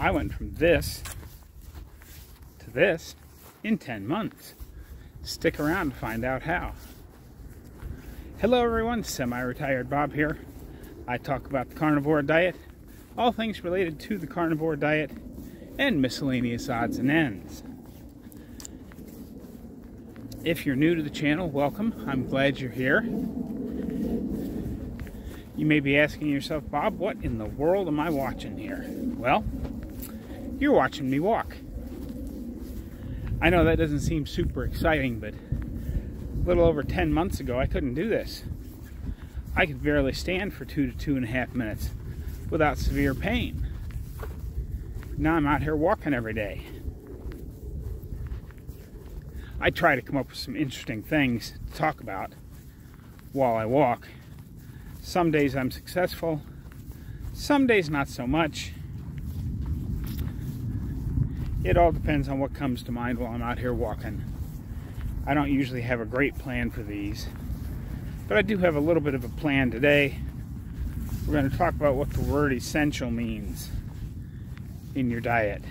I went from this to this in 10 months. Stick around to find out how. Hello everyone, semi-retired Bob here. I talk about the carnivore diet, all things related to the carnivore diet, and miscellaneous odds and ends. If you're new to the channel, welcome. I'm glad you're here. You may be asking yourself, Bob, what in the world am I watching here? Well, you're watching me walk. I know that doesn't seem super exciting, but a little over 10 months ago, I couldn't do this. I could barely stand for 2 to 2.5 minutes without severe pain. Now I'm out here walking every day. I try to come up with some interesting things to talk about while I walk. Some days I'm successful, some days not so much. It all depends on what comes to mind while I'm out here walking. I don't usually have a great plan for these, but I do have a little bit of a plan today. We're going to talk about what the word essential means in your diet.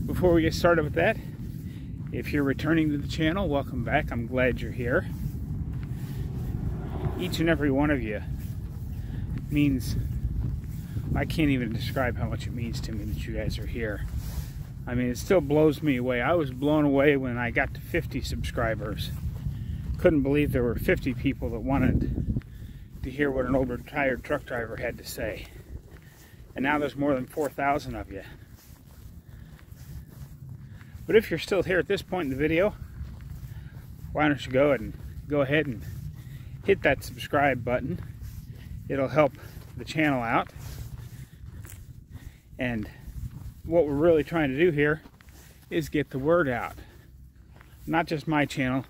Before we get started with that, if you're returning to the channel, welcome back. I'm glad you're here. Each and every one of you means, I can't even describe how much it means to me that you guys are here. I mean, it still blows me away. I was blown away when I got to 50 subscribers. Couldn't believe there were 50 people that wanted to hear what an old retired truck driver had to say. And now there's more than 4,000 of you. But if you're still here at this point in the video, why don't you go ahead and hit that subscribe button. It'll help the channel out. And what we're really trying to do here is get the word out. Not just my channel,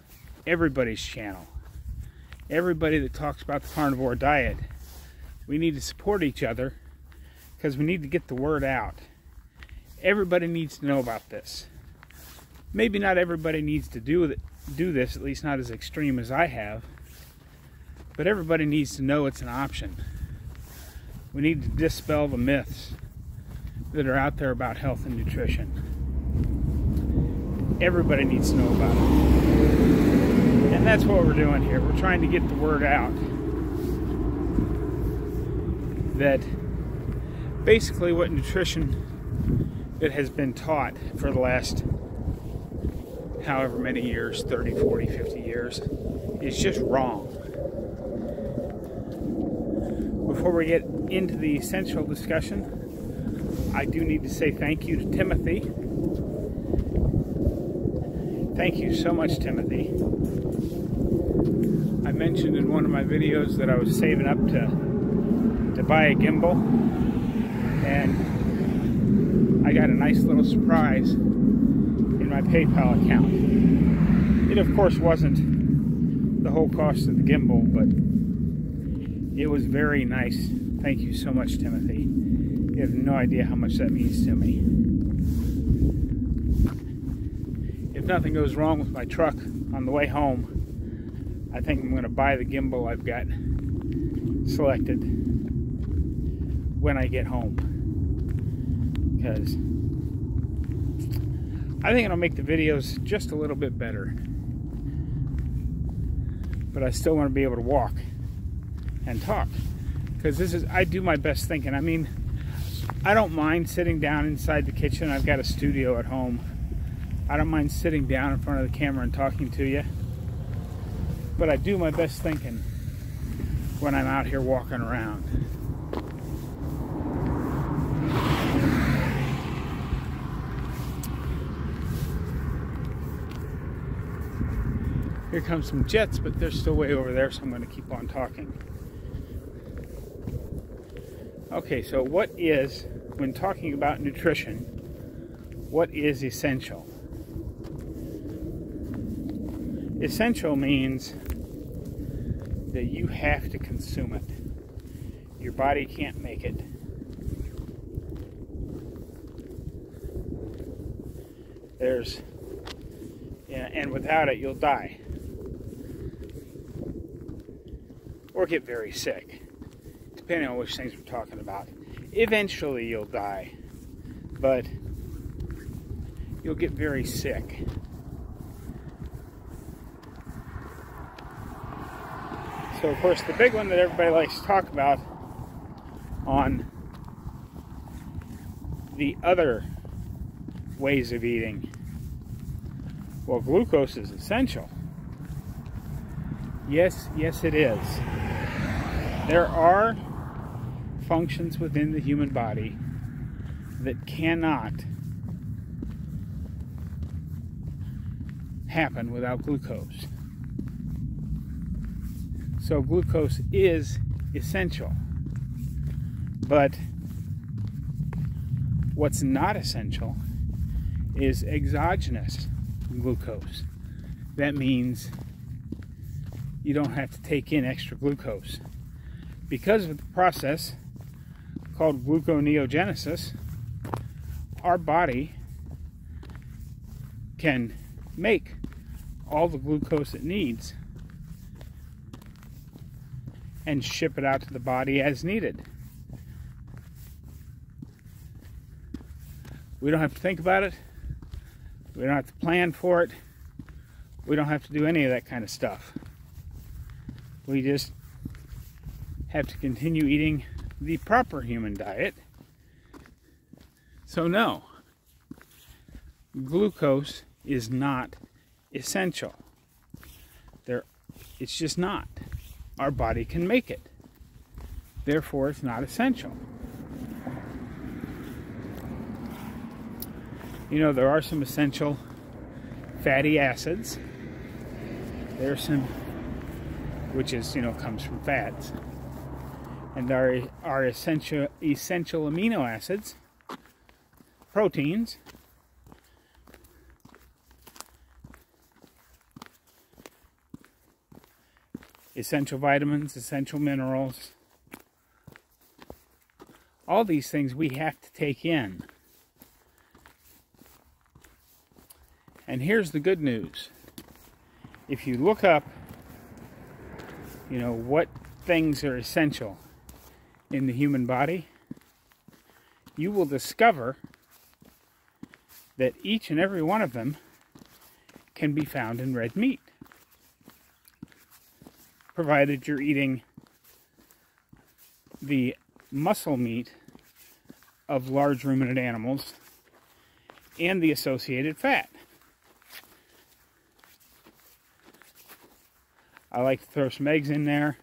everybody's channel. Everybody that talks about the carnivore diet. We need to support each other because we need to get the word out. Everybody needs to know about this. Maybe not everybody needs to do this, at least not as extreme as I have, but everybody needs to know it's an option. We need to dispel the myths that are out there about health and nutrition. Everybody needs to know about it. And that's what we're doing here. We're trying to get the word out that basically what nutrition that has been taught for the last however many years, 30, 40, 50 years, is just wrong. Before we get into the essential discussion, I do need to say thank you to Timothy. Thank you so much, Timothy. I mentioned in one of my videos that I was saving up to buy a gimbal, and I got a nice little surprise in my PayPal account. It of course wasn't the whole cost of the gimbal, but it was very nice. Thank you so much, Timothy. You have no idea how much that means to me. If nothing goes wrong with my truck on the way home, I think I'm going to buy the gimbal I've got selected when I get home, because I think it'll make the videos just a little bit better. But I still want to be able to walk and talk, because I do my best thinking. I mean, I don't mind sitting down inside the kitchen. I've got a studio at home. I don't mind sitting down in front of the camera and talking to you. But I do my best thinking when I'm out here walking around. Here comes some jets, but they're still way over there, so I'm going to keep on talking. Okay, so when talking about nutrition, what is essential? Essential means that you have to consume it. Your body can't make it. And without it, you'll die. Or get very sick, depending on which things we're talking about. eventually you'll die, but you'll get very sick. So of course the big one that everybody likes to talk about on the other ways of eating, well, glucose is essential. Yes, it is. There are functions within the human body that cannot happen without glucose. So glucose is essential. But what's not essential is exogenous glucose. That means you don't have to take in extra glucose. Because of the process called gluconeogenesis, our body can make all the glucose it needs and ship it out to the body as needed. We don't have to think about it. We don't have to plan for it. We don't have to do any of that kind of stuff. We just have to continue eating the proper human diet. So no, glucose is not essential. It's just not. Our body can make it. Therefore, it's not essential. You know, there are some essential fatty acids. There's some, which is, comes from fats. And there are essential amino acids, proteins, essential vitamins, essential minerals. All these things we have to take in. And here's the good news. If you look up, what things are essential in the human body, you will discover that each and every one of them can be found in red meat, provided you're eating the muscle meat of large ruminant animals and the associated fat. I like to throw some eggs in there.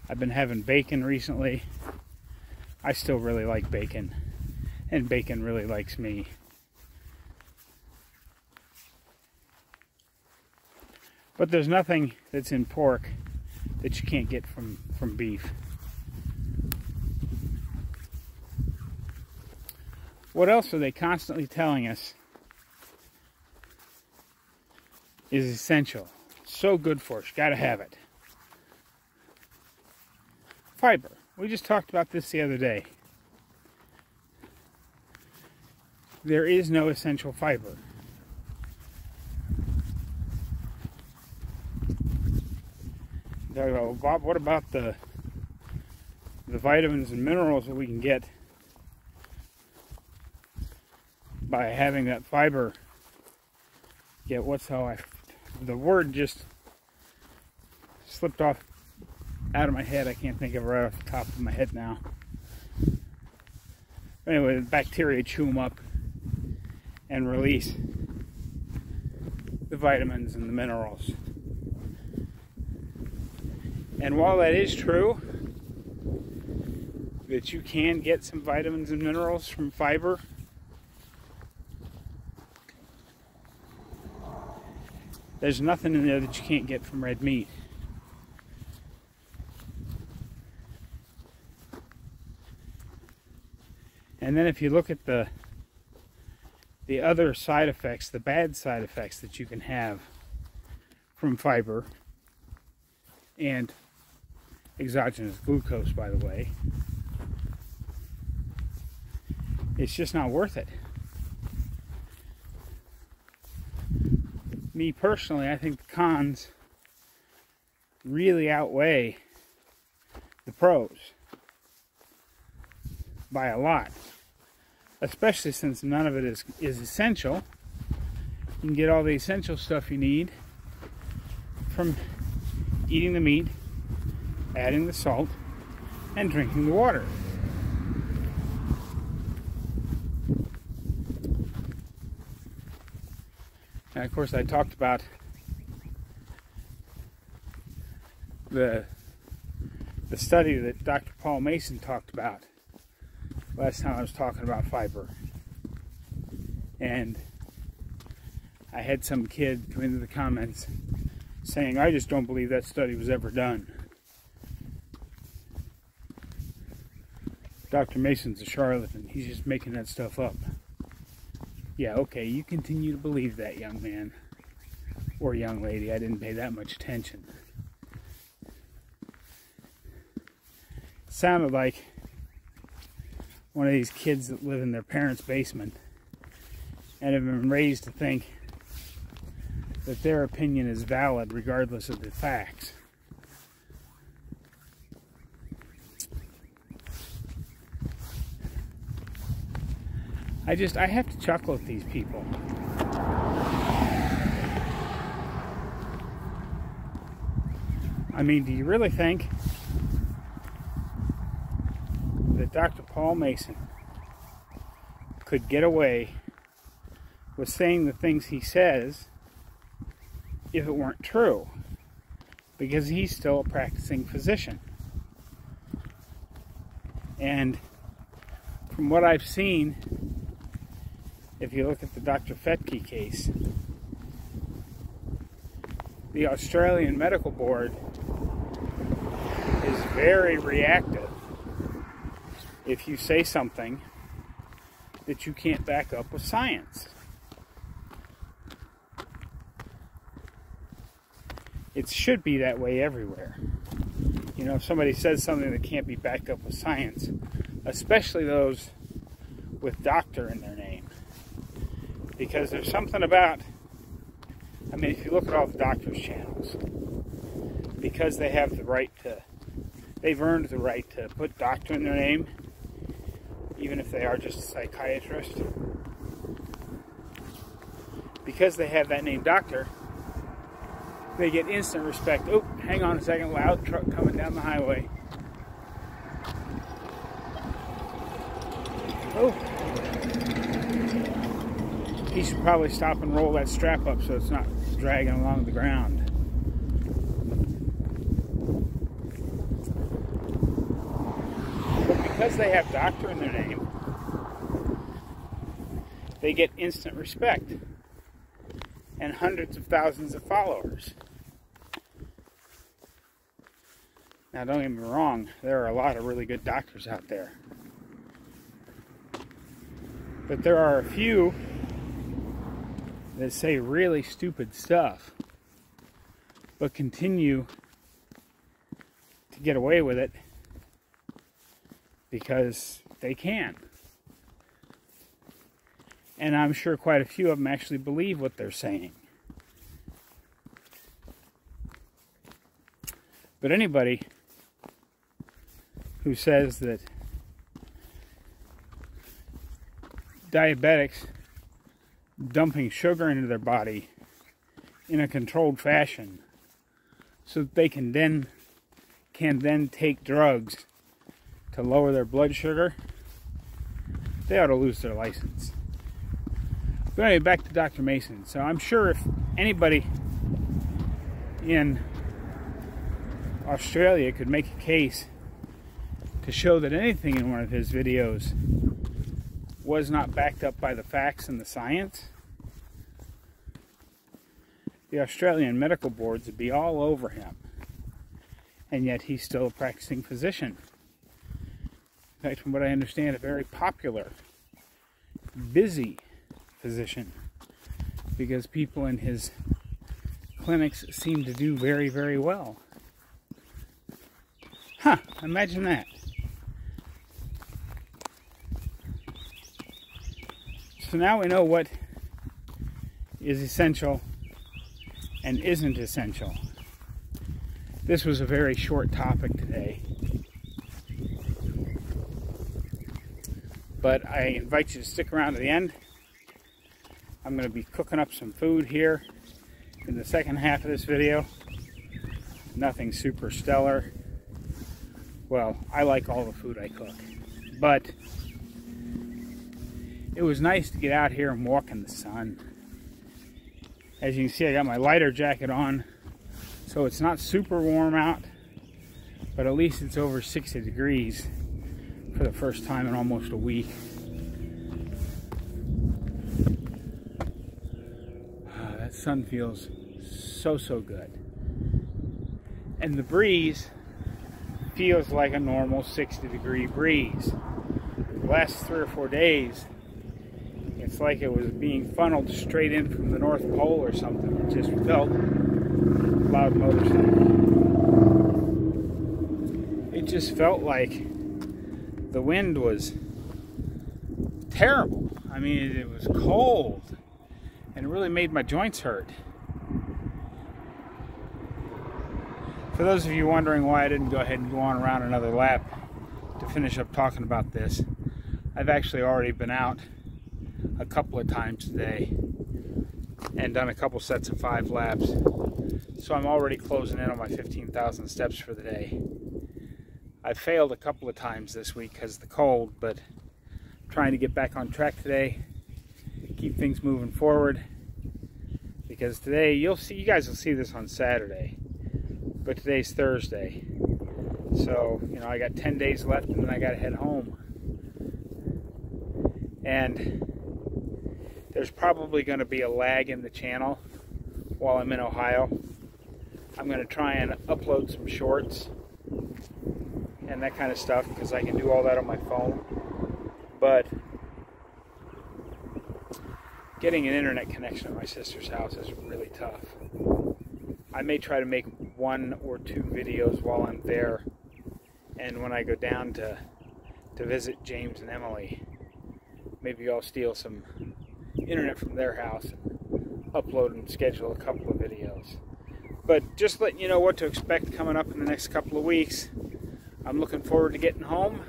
I've been having bacon recently. I still really like bacon, and bacon really likes me. But there's nothing that's in pork that you can't get from beef. What else are they constantly telling us is essential? So good for us. You gotta have it. Fiber. We just talked about this the other day. There is no essential fiber. Well, Bob, what about the vitamins and minerals that we can get by having that fiber? Yeah, the word just slipped out of my head. I can't think of it right off the top of my head now. Anyway, the bacteria chew them up and release the vitamins and the minerals. And while that is true, that you can get some vitamins and minerals from fiber, there's nothing in there that you can't get from red meat. And then if you look at the other side effects, the bad side effects that you can have from fiber and exogenous glucose, by the way, it's just not worth it. Me personally, I think the cons really outweigh the pros by a lot, especially since none of it is essential. You can get all the essential stuff you need from eating the meat, adding the salt, and drinking the water. And of course, I talked about the study that Dr. Paul Mason talked about last time I was talking about fiber. And I had some kid come into the comments saying, I just don't believe that study was ever done. Dr. Mason's a charlatan. He's just making that stuff up. Yeah, okay, you continue to believe that, young man. Or young lady. I didn't pay that much attention. It sounded like one of these kids that live in their parents' basement and have been raised to think that their opinion is valid regardless of the facts. I have to chuckle at these people. I mean, do you really think that Dr. Paul Mason could get away with saying the things he says if it weren't true? Because he's still a practicing physician. And from what I've seen, if you look at the Dr. Fetke case, the Australian Medical Board is very reactive if you say something that you can't back up with science. It should be that way everywhere. You know, if somebody says something that can't be backed up with science, especially those with doctor in their name. Because there's something about, I mean, if you look at all the doctors' channels, because they have the right to, they've earned the right to put doctor in their name, even if they are just a psychiatrist. Because they have that name doctor, they get instant respect. Oh, hang on a second, loud truck coming down the highway. Oh. He should probably stop and roll that strap up so it's not dragging along the ground. But because they have doctor in their name, they get instant respect and hundreds of thousands of followers. Now, don't get me wrong, there are a lot of really good doctors out there. But there are a few that say really stupid stuff, but continue to get away with it because they can. And I'm sure quite a few of them actually believe what they're saying. But anybody who says that diabetics dumping sugar into their body in a controlled fashion so that they can then take drugs to lower their blood sugar, they ought to lose their license. But anyway, back to Dr. Mason. So I'm sure if anybody in Australia could make a case to show that anything in one of his videos was not backed up by the facts and the science, the Australian medical boards would be all over him. And yet he's still a practicing physician. In fact, from what I understand, a very popular, busy physician, because people in his clinics seem to do very, very well. Huh, imagine that. So now we know what is essential and isn't essential. This was a very short topic today, but I invite you to stick around to the end. I'm going to be cooking up some food here in the second half of this video. Nothing super stellar. Well, I like all the food I cook, but it was nice to get out here and walk in the sun. As you can see, I got my lighter jacket on, so it's not super warm out, but at least it's over 60 degrees for the first time in almost a week. That sun feels so good. And the breeze feels like a normal 60-degree breeze. The last 3 or 4 days, it's like it was being funneled straight in from the North Pole or something. It just felt loud motorcycle. It just felt like the wind was terrible. I mean, it was cold, and it really made my joints hurt. For those of you wondering why I didn't go ahead and go on around another lap to finish up talking about this, I've actually already been out a couple of times today and done a couple sets of 5 laps. So I'm already closing in on my 15,000 steps for the day. I failed a couple of times this week because of the cold, but I'm trying to get back on track today, keep things moving forward, because today you guys will see this on Saturday, but today's Thursday. So, you know, I got 10 days left and then I got to head home. And there's probably going to be a lag in the channel while I'm in Ohio. I'm going to try and upload some shorts and that kind of stuff because I can do all that on my phone. But getting an internet connection at my sister's house is really tough. I may try to make 1 or 2 videos while I'm there, and when I go down to visit James and Emily, maybe I'll steal some internet from their house and upload and schedule a couple of videos. But just letting you know what to expect coming up in the next couple of weeks. I'm looking forward to getting home,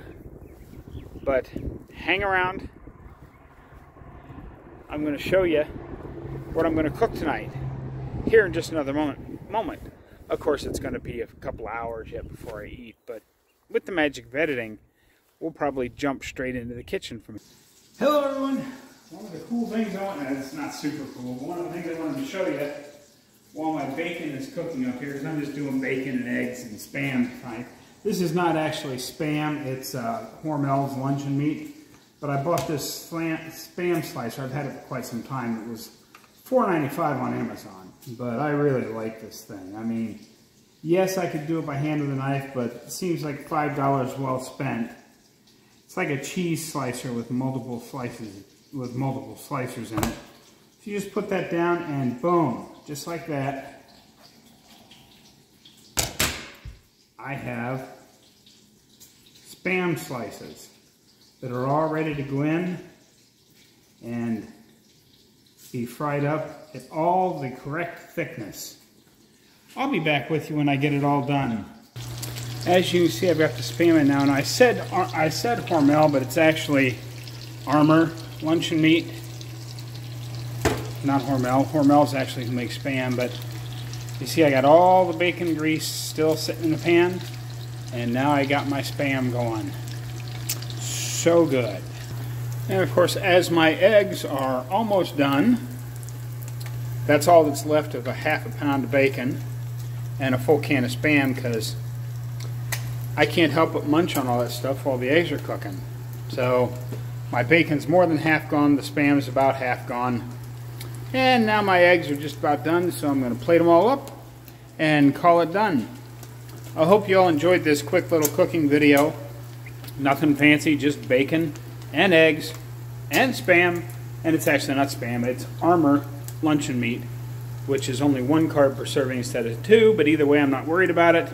but hang around. I'm going to show you what I'm going to cook tonight here in just another moment. Of course, it's going to be a couple hours yet before I eat, but with the magic of editing, we'll probably jump straight into the kitchen from here. Hello everyone. One of the cool things it's not super cool, but one of the things I wanted to show you while my bacon is cooking up here is I'm just doing bacon and eggs and Spam tonight. This is not actually Spam, it's Hormel's luncheon meat, but I bought this Spam slicer. I've had it for quite some time. It was $4.95 on Amazon, but I really like this thing. I mean, yes, I could do it by hand with a knife, but it seems like $5 well spent. It's like a cheese slicer with multiple slicers in it. So you just put that down and boom, just like that, I have Spam slices that are all ready to go in and be fried up at all the correct thickness. I'll be back with you when I get it all done. As you can see, I've got the Spam in now, and I said Hormel, but it's actually Armour luncheon meat, not Hormel. Hormel's actually who makes Spam, but you see I got all the bacon grease still sitting in the pan, and now I got my Spam going. So good. And of course, as my eggs are almost done, that's all that's left of a ½ pound of bacon and a full can of Spam, because I can't help but munch on all that stuff while the eggs are cooking. So my bacon's more than half gone, the Spam's about half gone, and now my eggs are just about done, so I'm going to plate them all up and call it done. I hope you all enjoyed this quick little cooking video. Nothing fancy, just bacon and eggs and Spam, and it's actually not Spam, it's Armour luncheon meat, which is only 1 carb per serving instead of 2, but either way I'm not worried about it.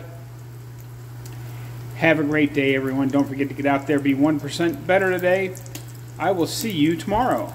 Have a great day, everyone. Don't forget to get out there, be 1% better today. I will see you tomorrow.